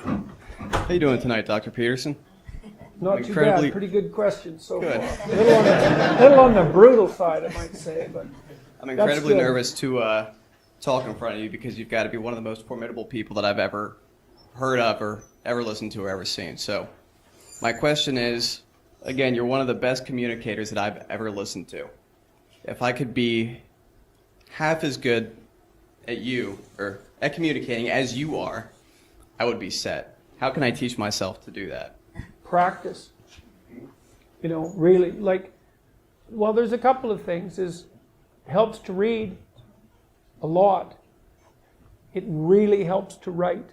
How you doing tonight, Dr. Peterson? Not too bad. Pretty good question so Good. far. A little on the brutal side, I might say, but I'm incredibly nervous to talk in front of you because you've got to be one of the most formidable people that I've ever heard of or ever listened to or ever seen. So my question is, again, you're one of the best communicators that I've ever listened to. If I could be half as good at you or at communicating as you are, I would be set. How can I teach myself to do that? Practice. You know, really, well, there's a couple of things. It helps to read a lot. It really helps to write.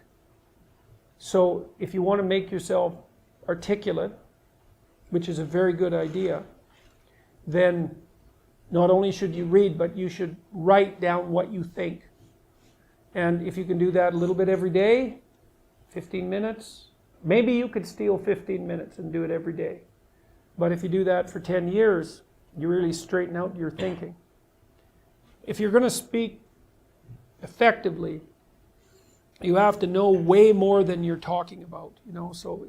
So if you want to make yourself articulate, which is a very good idea, then not only should you read, but you should write down what you think. And if you can do that a little bit every day, 15 minutes, maybe you could steal 15 minutes and do it every day. But if you do that for 10 years, you really straighten out your thinking. If you're going to speak effectively, you have to know way more than you're talking about. You know, so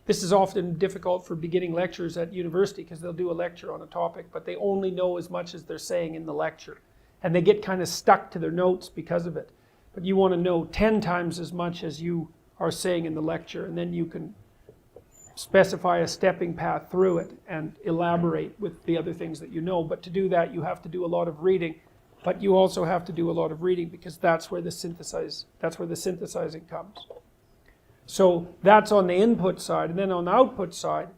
this is often difficult for beginning lecturers at university because they'll do a lecture on a topic, but they only know as much as they're saying in the lecture. And they get kind of stuck to their notes because of it. But you want to know 10 times as much as you are saying in the lecture, and then you can specify a stepping path through it and elaborate with the other things that you know. But to do that, you have to do a lot of reading. But you also have to do a lot of reading because that's where the synthesizing comes. So that's on the input side. And then on the output side,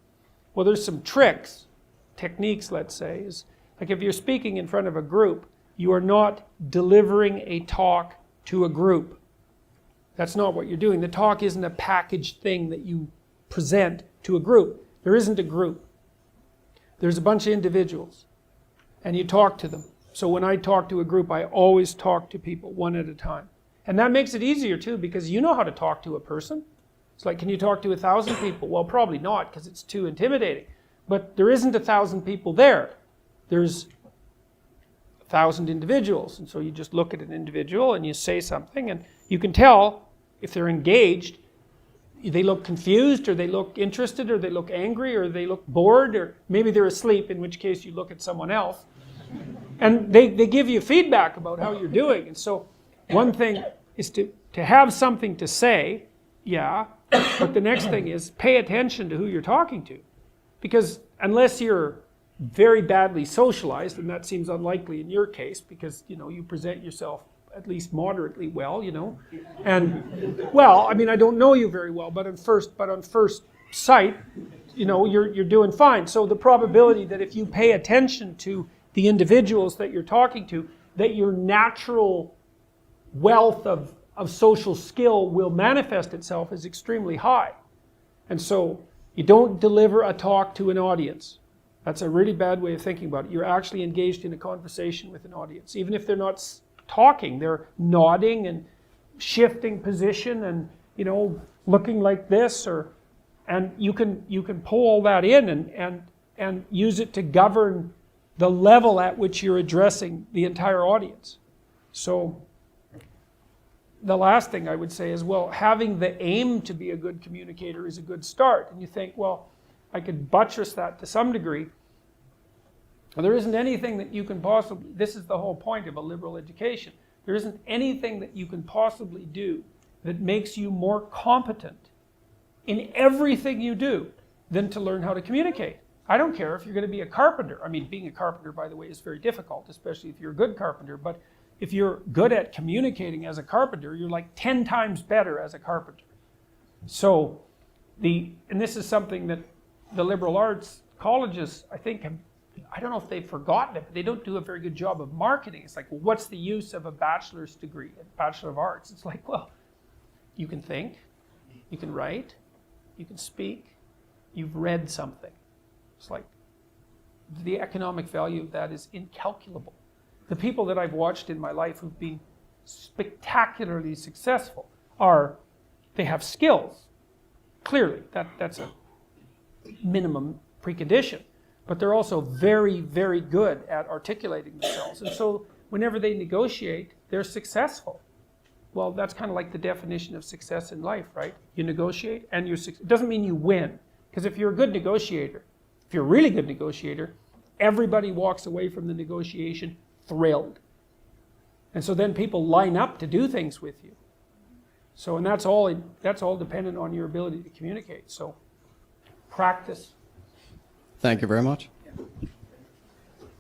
well, there's some techniques, let's say. Is like if you're speaking in front of a group, you are not delivering a talk to a group. That's not what you're doing. The talk isn't a packaged thing that you present to a group. There isn't a group. There's a bunch of individuals, and you talk to them. So when I talk to a group, I always talk to people one at a time. And that makes it easier too, because you know how to talk to a person. It's like, can you talk to 1,000 people? Well, probably not, because it's too intimidating. But there isn't 1,000 people there. There's 1,000 individuals. And so you just look at an individual and you say something, and you can tell if they're engaged. They look confused, or they look interested, or they look angry, or they look bored, or maybe they're asleep, in which case you look at someone else. And they give you feedback about how you're doing. And so one thing is to have something to say, yeah, but the next thing is pay attention to who you're talking to. Because unless you're very badly socialized, and that seems unlikely in your case, because you present yourself at least moderately well, and well, I mean, I don't know you very well, but on first sight, you're doing fine. So the probability that if you pay attention to the individuals that you're talking to, that your natural wealth of social skill will manifest itself is extremely high. And so you don't deliver a talk to an audience. That's a really bad way of thinking about it. You're actually engaged in a conversation with an audience. Even if they're not talking, they're nodding and shifting position and looking like this, and you can pull all that in and use it to govern the level at which you're addressing the entire audience. So the last thing I would say is, well, having the aim to be a good communicator is a good start. And you think, well, I could buttress that to some degree. Well, there isn't anything that you can possibly, this is the whole point of a liberal education, there isn't anything that you can possibly do that makes you more competent in everything you do than to learn how to communicate. I don't care if you're going to be a carpenter. I mean, being a carpenter, by the way, is very difficult, especially if you're a good carpenter. But if you're good at communicating as a carpenter, you're like 10 times better as a carpenter. So, and this is something that the liberal arts colleges, I think, I don't know if they've forgotten it, but they don't do a very good job of marketing. It's like, well, what's the use of a bachelor's degree, a Bachelor of Arts? It's like, well, you can think, you can write, you can speak, you've read something. It's like, the economic value of that is incalculable. The people that I've watched in my life who've been spectacularly successful they have skills. Clearly, that's a minimum precondition. But they're also very, very good at articulating themselves. And so whenever they negotiate, they're successful. well, that's kind of like the definition of success in life, right? You negotiate and it doesn't mean you win. Because if you're a good negotiator, if you're a really good negotiator, everybody walks away from the negotiation thrilled. And so then people line up to do things with you. So, and that's all dependent on your ability to communicate. So, practice. Thank you very much. Yeah.